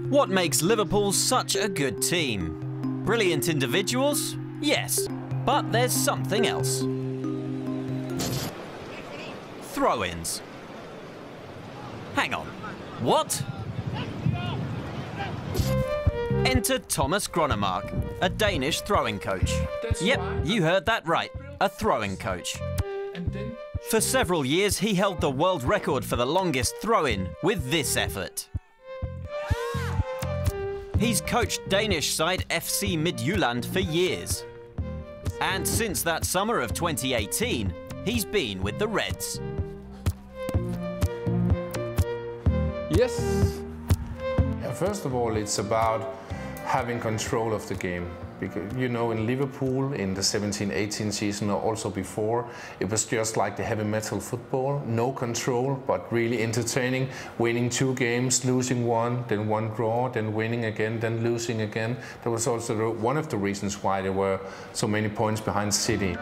What makes Liverpool such a good team? Brilliant individuals? Yes, but there's something else. Throw-ins. Hang on, what? Enter Thomas Gronnemark, a Danish throwing coach. Yep, you heard that right, a throwing coach. For several years, he held the world record for the longest throw-in with this effort. He's coached Danish side FC Midtjylland for years. And since that summer of 2018, he's been with the Reds. Yes. Yeah, first of all, it's about having control of the game. Because, you know, in Liverpool, in the 17-18 season, or also before, it was just like the heavy metal football. No control, but really entertaining. Winning 2 games, losing 1, then 1 draw, then winning again, then losing again. That was also one of the reasons why there were so many points behind City.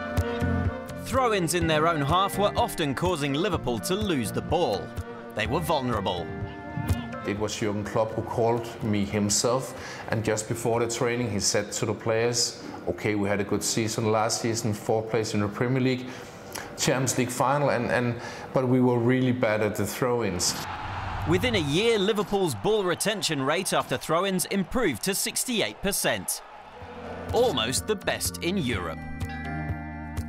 Throw-ins in their own half were often causing Liverpool to lose the ball. They were vulnerable. It was Jürgen Klopp who called me himself, and just before the training he said to the players, okay, we had a good season last season, 4th place in the Premier League, Champions League final, but we were really bad at the throw-ins. Within a year, Liverpool's ball retention rate after throw-ins improved to 68%. Almost the best in Europe.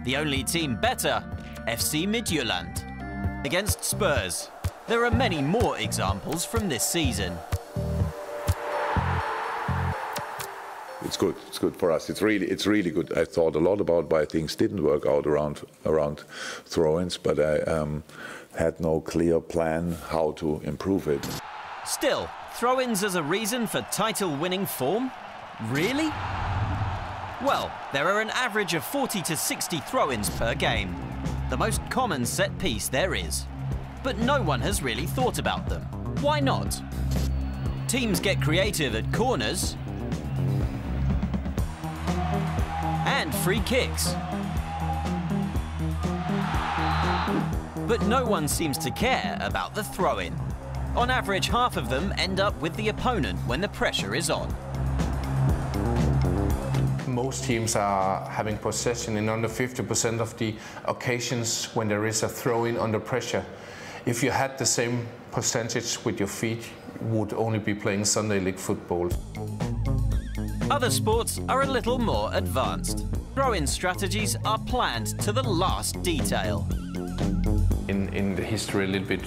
The only team better, FC Midtjylland. Against Spurs. There are many more examples from this season. It's good for us. It's really good. I thought a lot about why things didn't work out around throw-ins, but I had no clear plan how to improve it. Still, throw-ins as a reason for title-winning form? Really? Well, there are an average of 40 to 60 throw-ins per game. The most common set piece there is. But no one has really thought about them. Why not? Teams get creative at corners and free kicks. But no one seems to care about the throw-in. On average, half of them end up with the opponent when the pressure is on. Most teams are having possession in under 50% of the occasions when there is a throw-in under pressure. If you had the same percentage with your feet, you would only be playing Sunday League football. Other sports are a little more advanced. Throw-in strategies are planned to the last detail. In the history, a little bit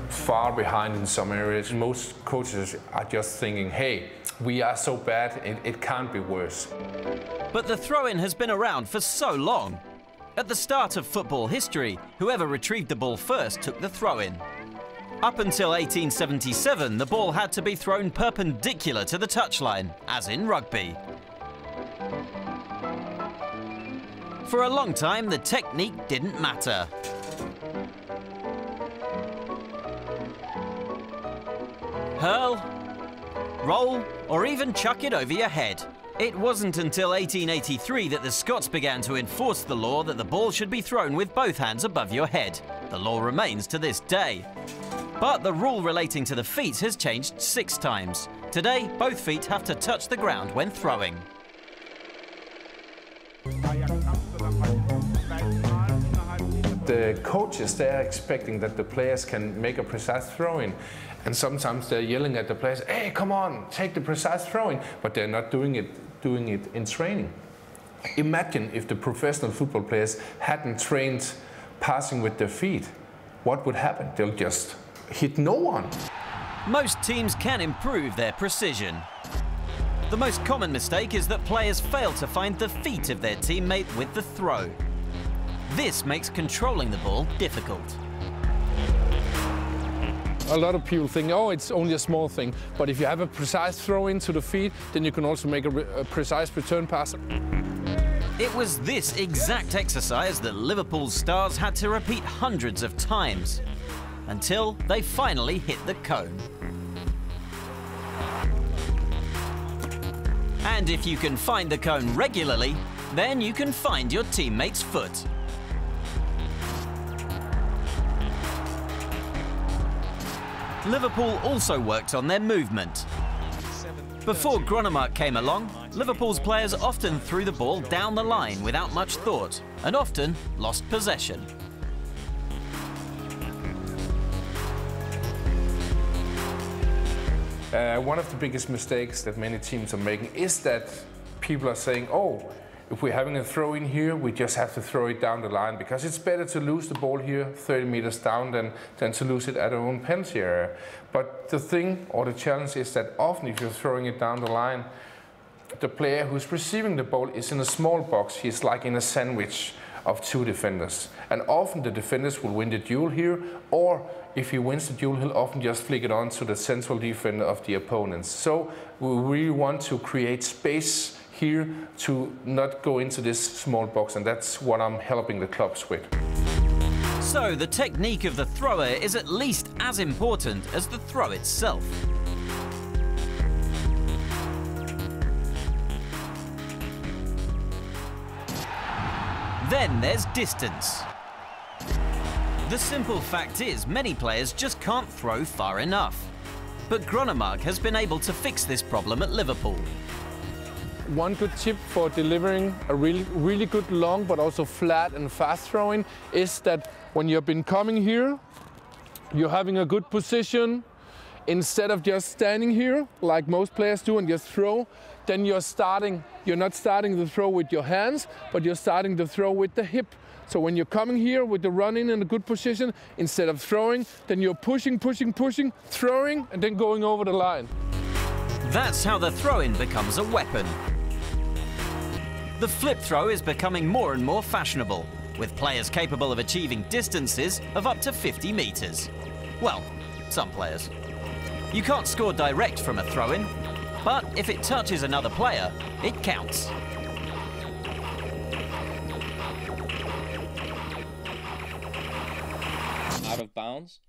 far behind in some areas. Most coaches are just thinking, hey, we are so bad, it can't be worse. But the throw-in has been around for so long. At the start of football history, whoever retrieved the ball first took the throw-in. Up until 1877, the ball had to be thrown perpendicular to the touchline, as in rugby. For a long time, the technique didn't matter. Hurl, roll, or even chuck it over your head. It wasn't until 1883 that the Scots began to enforce the law that the ball should be thrown with both hands above your head. The law remains to this day. But the rule relating to the feet has changed 6 times. Today, both feet have to touch the ground when throwing. The coaches, they're expecting that the players can make a precise throw-in. And sometimes they're yelling at the players, hey, come on, take the precise throw-in. But they're not doing it in training. Imagine if the professional football players hadn't trained passing with their feet. What would happen? They'll just hit no one. Most teams can improve their precision. The most common mistake is that players fail to find the feet of their teammate with the throw. This makes controlling the ball difficult. A lot of people think, oh, it's only a small thing. But if you have a precise throw into the feet, then you can also make a precise return pass. It was this exact exercise that Liverpool's stars had to repeat hundreds of times, until they finally hit the cone. And if you can find the cone regularly, then you can find your teammate's foot. Liverpool also worked on their movement. Before Gronnemark came along, Liverpool's players often threw the ball down the line without much thought, and often lost possession. One of the biggest mistakes that many teams are making is that people are saying, oh, if we're having a throw in here, we just have to throw it down the line, because it's better to lose the ball here 30 meters down than to lose it at our own penalty area. But the thing or the challenge is that often if you're throwing it down the line, the player who's receiving the ball is in a small box. He's like in a sandwich of two defenders. And often the defenders will win the duel here, or if he wins the duel, he'll often just flick it on to the central defender of the opponents. So we really want to create space here to not go into this small box, and that's what I'm helping the clubs with. So the technique of the thrower is at least as important as the throw itself. Then there's distance. The simple fact is, many players just can't throw far enough. But Gronnemark has been able to fix this problem at Liverpool. One good tip for delivering a really good long but also flat and fast throwing is that when you've been coming here, you're having a good position. Instead of just standing here like most players do and just throw, then you're not starting the throw with your hands, but you're starting the throw with the hip. So when you're coming here with the run-in in a good position, instead of throwing, then you're pushing, throwing, and then going over the line. That's how the throw-in becomes a weapon. The flip throw is becoming more and more fashionable, with players capable of achieving distances of up to 50 meters. Well, some players. You can't score direct from a throw-in, but if it touches another player, it counts. Out of bounds,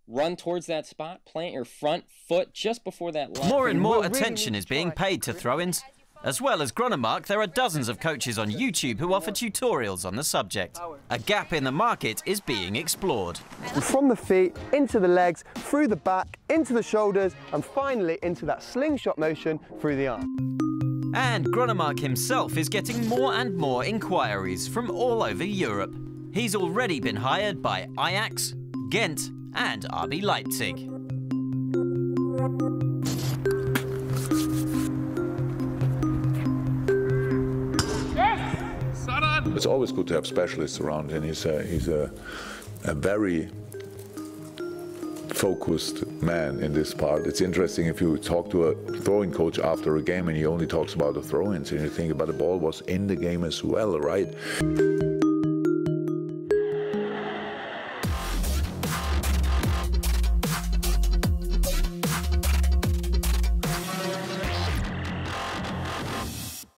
run towards that spot, plant your front foot just before that line. More and more attention is being paid to throw-ins. As well as Gronnemark, there are dozens of coaches on YouTube who offer tutorials on the subject. A gap in the market is being explored. From the feet, into the legs, through the back, into the shoulders, and finally into that slingshot motion through the arm. And Gronnemark himself is getting more and more inquiries from all over Europe. He's already been hired by Ajax, Ghent, and RB Leipzig. It's always good to have specialists around, and he's a very focused man in this part. It's interesting if you talk to a throwing coach after a game and he only talks about the throw-ins, and you think about the ball was in the game as well, right?